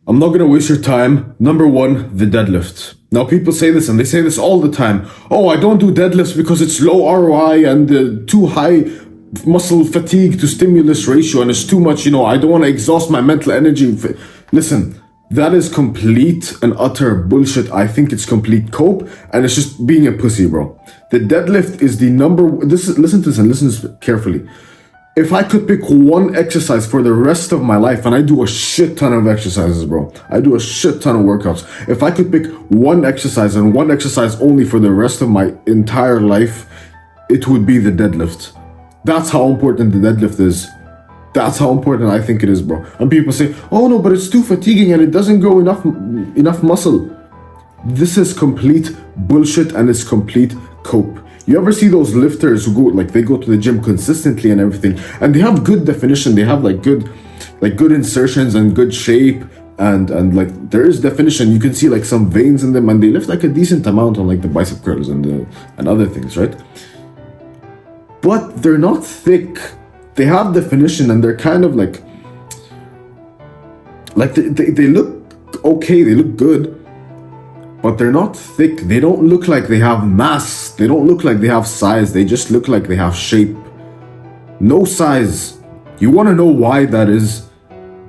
I'm not gonna waste your time. Number one, the deadlift. Now people say this and they say this all the time. Oh, I don't do deadlifts because it's low ROI and too high muscle fatigue to stimulus ratio and it's too much, I don't want to exhaust my mental energy. Listen, that is complete and utter bullshit. I think it's complete cope and it's just being a pussy, bro. The deadlift is the listen to this and listen to this carefully. If I could pick one exercise for the rest of my life, and I do a shit ton of exercises, bro. I do a shit ton of workouts. If I could pick one exercise and one exercise only for the rest of my entire life, it would be the deadlift. That's how important the deadlift is. That's how important I think it is, bro. And people say, oh no, but it's too fatiguing and it doesn't grow enough muscle. This is complete bullshit and it's complete cope. You ever see those lifters who they go to the gym consistently and everything, and they have good definition, they have good insertions and good shape, and there is definition. You can see some veins in them, and they lift a decent amount on the bicep curls and other things, right? But they're not thick. They have definition, and they're kind of they look okay, they look good. But they're not thick. They don't look like they have mass. They don't look like they have size. They just look like they have shape. No size. You want to know why that is?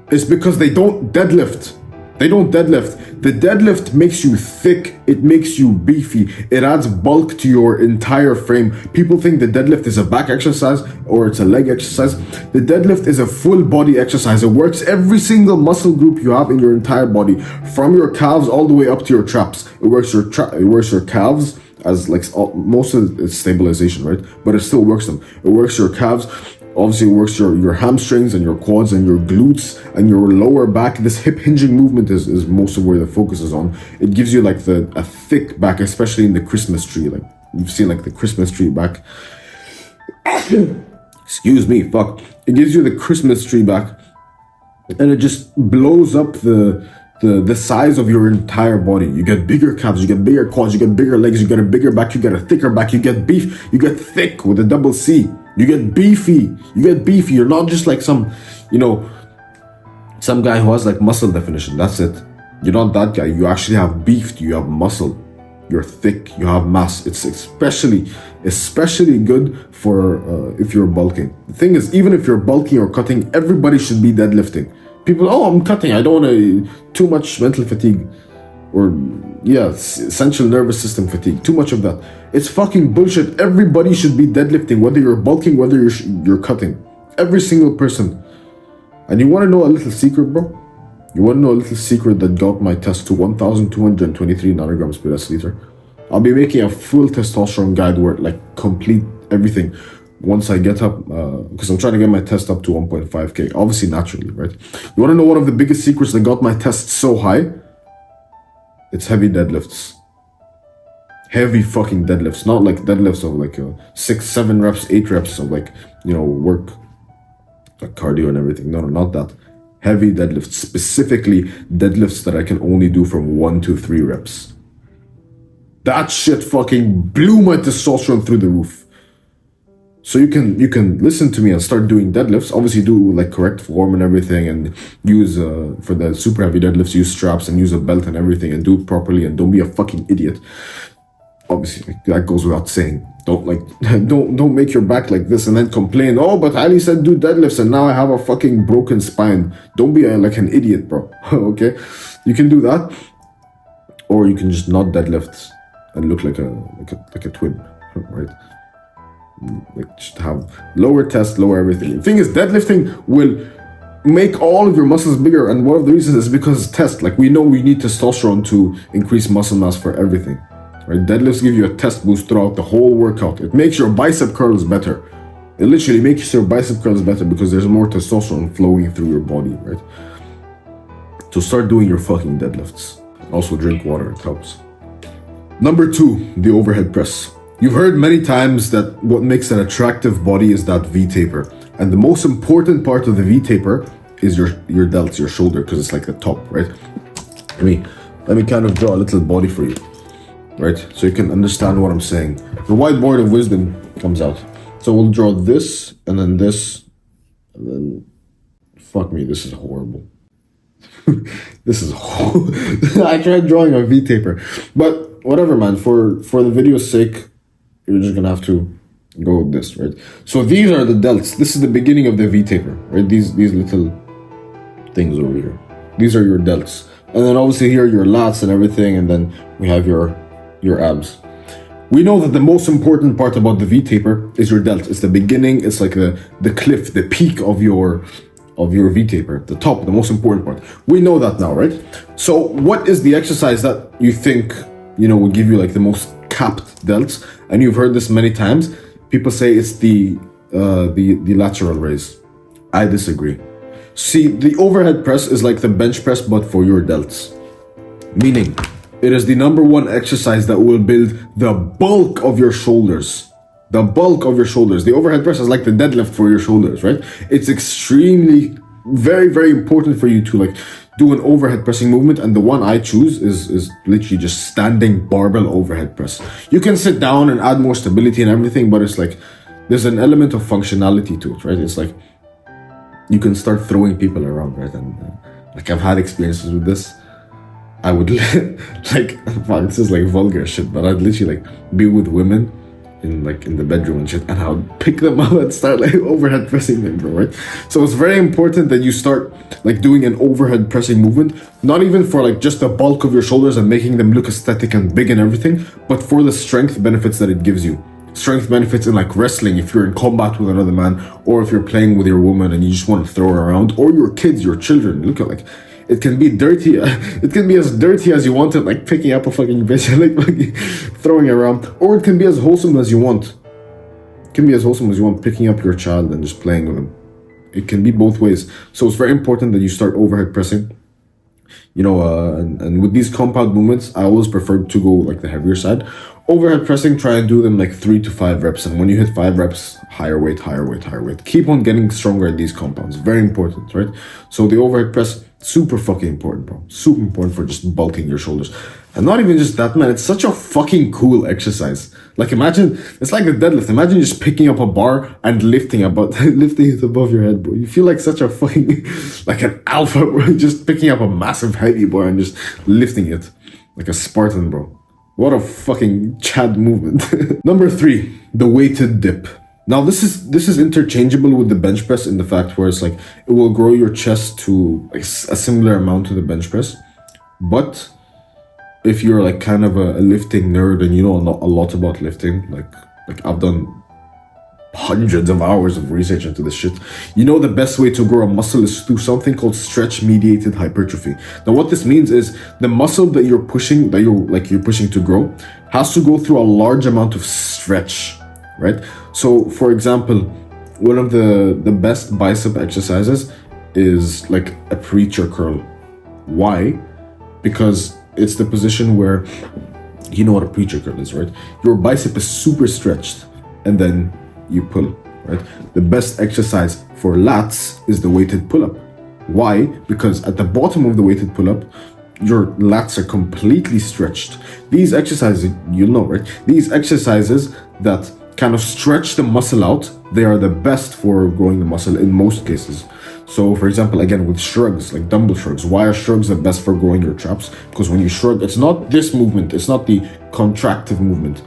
It's because they don't deadlift. They don't deadlift. The deadlift makes you thick. It makes you beefy. It adds bulk to your entire frame. People think the deadlift is a back exercise or it's a leg exercise. The deadlift is a full body exercise. It works every single muscle group you have in your entire body, from your calves all the way up to your traps. It works your calves as most of it's stabilization, right? But it still works them. It works your calves. Obviously, it works your hamstrings and your quads and your glutes and your lower back. This hip hinging movement is most of where the focus is on. It gives you a thick back, especially in the Christmas tree. You've seen the Christmas tree back. Excuse me, fuck. It gives you the Christmas tree back, and it just blows up the size of your entire body. You get bigger calves, you get bigger quads, you get bigger legs, you get a bigger back, you get a thicker back, you get beef, you get thick with a double C. You get beefy. You're not just some guy who has muscle definition. That's it. You're not that guy. You actually have beef. You have muscle. You're thick. You have mass. It's especially good for if you're bulking. The thing is, even if you're bulking or cutting, everybody should be deadlifting. People, I'm cutting. I don't want too much mental fatigue. Or central nervous system fatigue, too much of that. It's fucking bullshit. Everybody should be deadlifting, whether you're bulking, whether you're cutting. Every single person. And you want to know a little secret, bro? You want to know a little secret that got my test to 1,223 nanograms per deciliter? I'll be making a full testosterone guide where complete everything once I get up, because I'm trying to get my test up to 1.5K, obviously naturally, right? You want to know one of the biggest secrets that got my test so high? It's heavy deadlifts. Heavy fucking deadlifts. Not deadlifts of 6, 7 reps, 8 reps of work, cardio and everything. No, not that. Heavy deadlifts. Specifically deadlifts that I can only do from 1 to 3 reps. That shit fucking blew my testosterone through the roof. So you can listen to me and start doing deadlifts. Obviously do correct form and everything, and use for the super heavy deadlifts, use straps and use a belt and everything, and do it properly, and don't be a fucking idiot. Obviously that goes without saying. Don't make your back like this and then complain, oh, but Ali said do deadlifts and now I have a fucking broken spine. Don't be an idiot, bro. Okay, you can do that, or you can just not deadlift and look like a twin, right? Just have lower test, lower everything. The thing is, deadlifting will make all of your muscles bigger, and one of the reasons is because test. We know we need testosterone to increase muscle mass for everything, right? Deadlifts give you a test boost throughout the whole workout. It makes your bicep curls better. It literally makes your bicep curls better because there's more testosterone flowing through your body, right? So start doing your fucking deadlifts. Also drink water, it helps. Number 2, the overhead press. You've heard many times that what makes an attractive body is that V-taper. And the most important part of the V-taper is your delts, your shoulder, because it's the top, right? Let me kind of draw a little body for you, right? So you can understand what I'm saying. The whiteboard of wisdom comes out. So we'll draw this, and then this, and then... Fuck me, this is horrible. This is I tried drawing a V taper, but whatever, man. For the video's sake, you're just gonna have to go with this, right? So these are the delts. This is the beginning of the V taper, right? These little things over here. These are your delts, and then obviously here are your lats and everything, and then we have your abs. We know that the most important part about the V taper is your delt. It's the beginning. It's like the cliff, the peak of your V taper, the top, the most important part. We know that now, right? So what is the exercise that you think, would give you like the most capped delts? And you've heard this many times. People say it's the lateral raise. I disagree. See, the overhead press is like the bench press, but for your delts. Meaning, it is the number one exercise that will build the bulk of your shoulders. The bulk of your shoulders. The overhead press is like the deadlift for your shoulders, right? It's extremely, very, very important for you to like do an overhead pressing movement. And the one I choose is literally just standing barbell overhead press. You can sit down and add more stability and everything, but it's like, there's an element of functionality to it, right? It's like, you can start throwing people around, right? And like I've had experiences with this. I would like, fuck, this is like vulgar shit, but I'd literally like be with women in the bedroom and shit, and I would pick them up and start like overhead pressing them, bro, right? So it's very important that you start like doing an overhead pressing movement, not even for like just the bulk of your shoulders and making them look aesthetic and big and everything, but for the strength benefits that it gives you. Strength benefits in like wrestling, if you're in combat with another man, or if you're playing with your woman and you just want to throw her around, or your kids, your children. Look at like, it can be dirty. It can be as dirty as you want it, like picking up a fucking bitch and like fucking throwing it around. Or it can be as wholesome as you want. It can be as wholesome as you want, picking up your child and just playing with him. It can be both ways. So it's very important that you start overhead pressing. And with these compound movements, I always prefer to go like the heavier side. Overhead pressing, try and do them like 3 to 5 reps. And when you hit 5 reps, higher weight, higher weight, higher weight. Keep on getting stronger at these compounds. Very important, right? So the overhead press, super fucking important, bro. Super important for just bulking your shoulders. And not even just that, man. It's such a fucking cool exercise. Like imagine, it's like a deadlift. Imagine just picking up a bar and lifting it above your head, bro. You feel like such a fucking, like an alpha, bro. Just picking up a massive heavy bar and just lifting it. Like a Spartan, bro. What a fucking Chad movement. Number 3, the weighted dip. Now this is interchangeable with the bench press in the fact where it's like, it will grow your chest to like a similar amount to the bench press. But if you're like kind of a lifting nerd and you know a lot about lifting, like I've done hundreds of hours of research into this shit, you know the best way to grow a muscle is through something called stretch mediated hypertrophy. Now what this means is the muscle that you're pushing to grow has to go through a large amount of stretch, right? So for example, one of the best bicep exercises is like a preacher curl. Why? Because it's the position where, you know what a preacher curl is, right? Your bicep is super stretched and then you pull, right? The best exercise for lats is the weighted pull-up. Why? Because at the bottom of the weighted pull-up, your lats are completely stretched. These exercises, you'll know, right? These exercises that kind of stretch the muscle out, they are the best for growing the muscle in most cases. So for example, again, with shrugs, like dumbbell shrugs, why are shrugs the best for growing your traps? Because when you shrug, it's not this movement, it's not the contractive movement.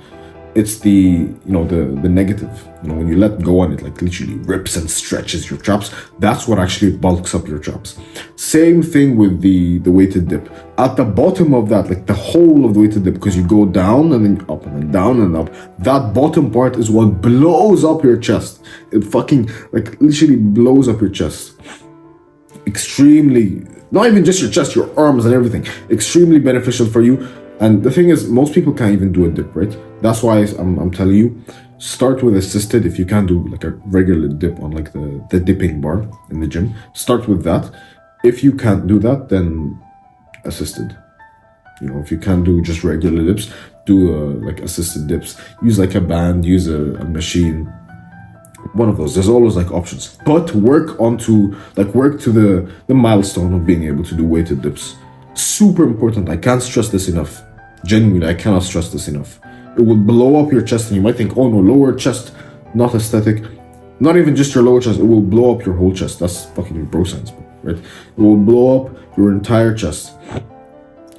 It's the negative. When you let go on it, like literally rips and stretches your traps. That's what actually bulks up your traps. Same thing with the weighted dip. At the bottom of that, like the whole of the weighted dip, because you go down and then up and then down and up. That bottom part is what blows up your chest. It fucking like literally blows up your chest. Extremely, not even just your chest, your arms and everything. Extremely beneficial for you. And the thing is, most people can't even do a dip, right? That's why I'm telling you, start with assisted. If you can't do like a regular dip on like the dipping bar in the gym, start with that. If you can't do that, then assisted. If you can't do just regular dips, do like assisted dips. Use like a band, use a machine. One of those. There's always like options. But work to the milestone of being able to do weighted dips. Super important. I can't stress this enough. Genuinely, I cannot stress this enough. It will blow up your chest and you might think, oh no, lower chest, not aesthetic. Not even just your lower chest, it will blow up your whole chest. That's fucking bro science, bro. right? It will blow up your entire chest.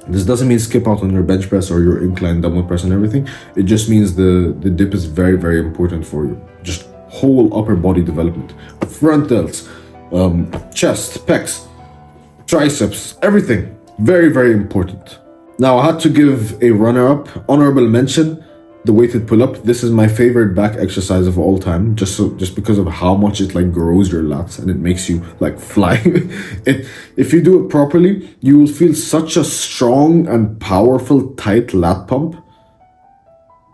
This doesn't mean skip out on your bench press or your incline dumbbell press and everything. It just means the dip is very, very important for you. Just whole upper body development. Front delts, chest, pecs, triceps, everything. Very, very important. Now, I had to give a runner-up, honorable mention, the weighted pull-up. This is my favorite back exercise of all time, just because of how much it like grows your lats and it makes you like fly. If you do it properly, you will feel such a strong and powerful tight lat pump.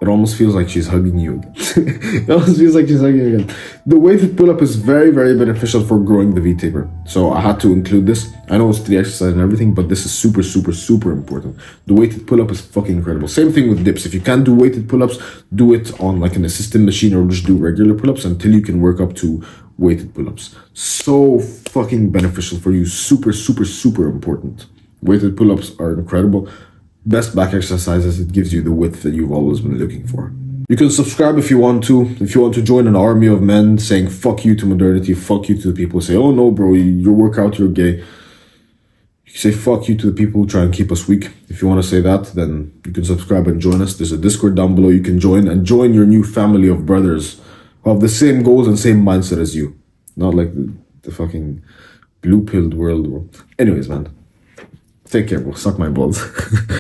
It almost feels like she's hugging you again. It almost feels like she's hugging you again. The weighted pull-up is very, very beneficial for growing the V-taper. So I had to include this. I know it's 3 exercises and everything, but this is super, super, super important. The weighted pull-up is fucking incredible. Same thing with dips. If you can't do weighted pull-ups, do it on like an assisted machine or just do regular pull-ups until you can work up to weighted pull-ups. So fucking beneficial for you. Super, super, super important. Weighted pull-ups are incredible. Best back exercises. It gives you the width that you've always been looking for. You can subscribe if you want to. If you want to join an army of men saying fuck you to modernity, fuck you to the people who say, oh no bro, your workout, you're gay. You say fuck you to the people who try and keep us weak. If you want to say that, then you can subscribe and join us. There's a Discord down below you can join and join your new family of brothers who have the same goals and same mindset as you. Not like the fucking blue-pilled world. Anyways, man. Take care, bro. Suck my balls.